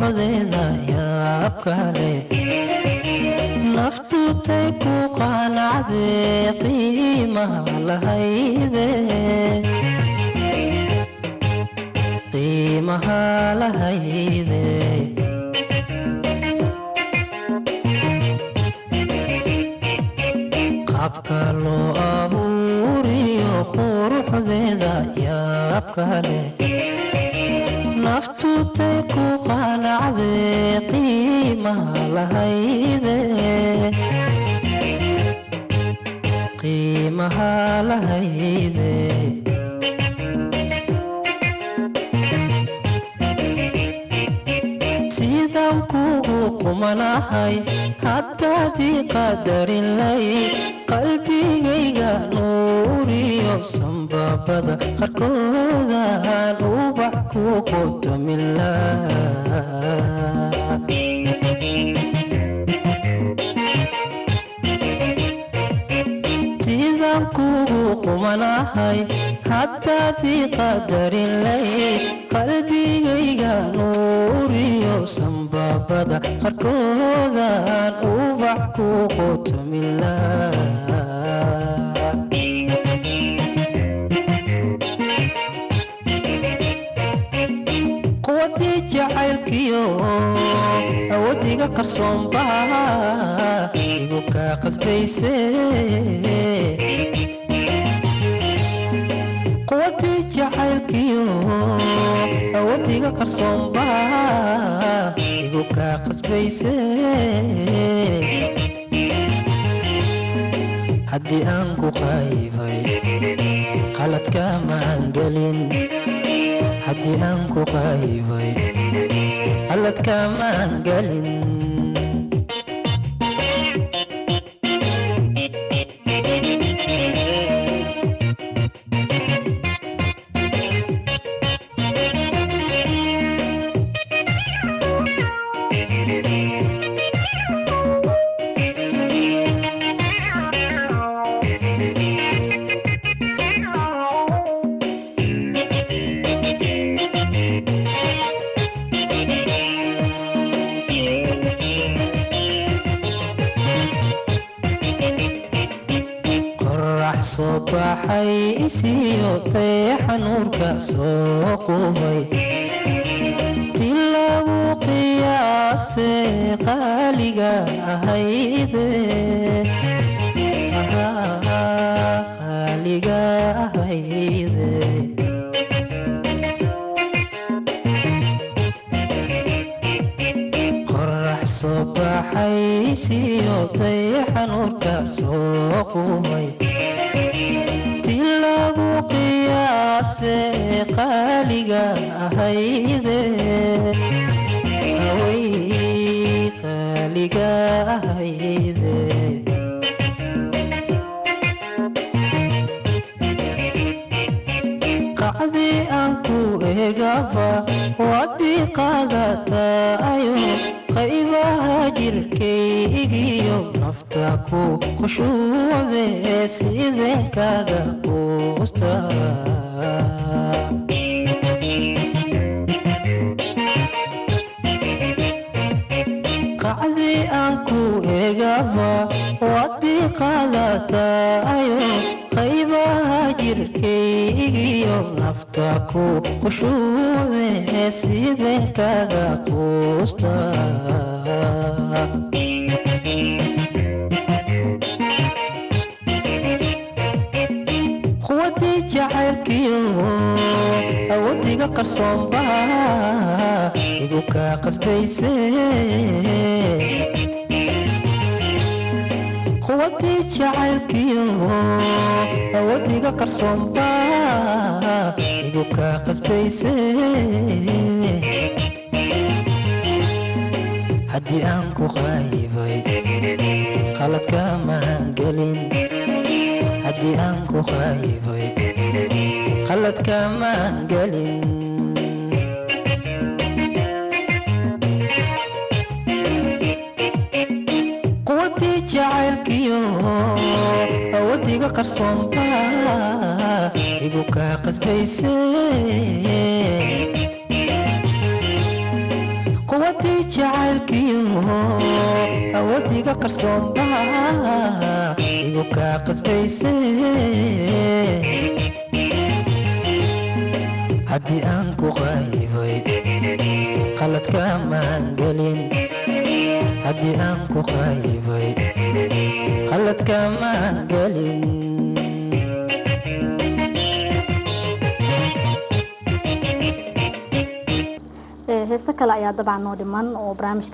quruxdeeda yaabkale naftu tay ku qanacdee qiimaha lahayde qiimaha lahayde qaabka loo abuuriyo quruxdeeda yaabkale naftu tay ku qanacdee qiimaha lahayde qiimaha lahayde sidaan kugu qumanahay haddaadii qadarin layd qalbigayga nuuriyo sanbabada qarkoodaan ubax ku qotomilaa sidaan kugu qumanahay haddaadii qadarin layd qalbigayga nuuriyo sanbabada qarkoodaan ubax ku qotomilaa quwadii jacaylkiyo awoodiga qarsoonbaha igu kaa qasbayse quwadii jacaylkiyo awoodiga qarsoonbaha igu kaa qasbayse haddii aan ku qaybay qaladka maan gelin haddii aan ku qaybay qaladka maan gelin soo baxay isiyo dayaxa nuurka soo qubay ti lagu qiyaase qaaliga ahayde qaaliga ahayde qorax soo baxay isiyo dayaxa nuurka soo qubay lagu qiyaase qaaliga ahayde haway qaaliga ahayde qacdii aan ku eegaba wadii qaadatayo qaybaha jirkaygiyo nafta ku khushuucde sideen kaga quusta qacdii aan ku eegaba wadii qaadatayo qaybaha jirkaygiyo nafta ku khushuucde sideen kaga quusta quwadii jacaylkiyo awoodiga qarsoonbaha igu kaa qasbayse quwadii jacaylkiyo awoodiga qarsoonbaha igu kaa qasbayse haddii aan ku qaybay qaladka maan gelin haddii aan ku qaybay qaladka maan gelin quwadii jacaylkiyo awoodiga qarsoonbaha igu kaa qasbayse قوتي جعلكيو أوديك قرصون با إيقو كاقس بيسي هدي أنكو غايبي قلت كمان قلين هدي أنكو غايبي قلت كمان قلين heese kale ayaa dabcan noo dhiman oo barnaamijka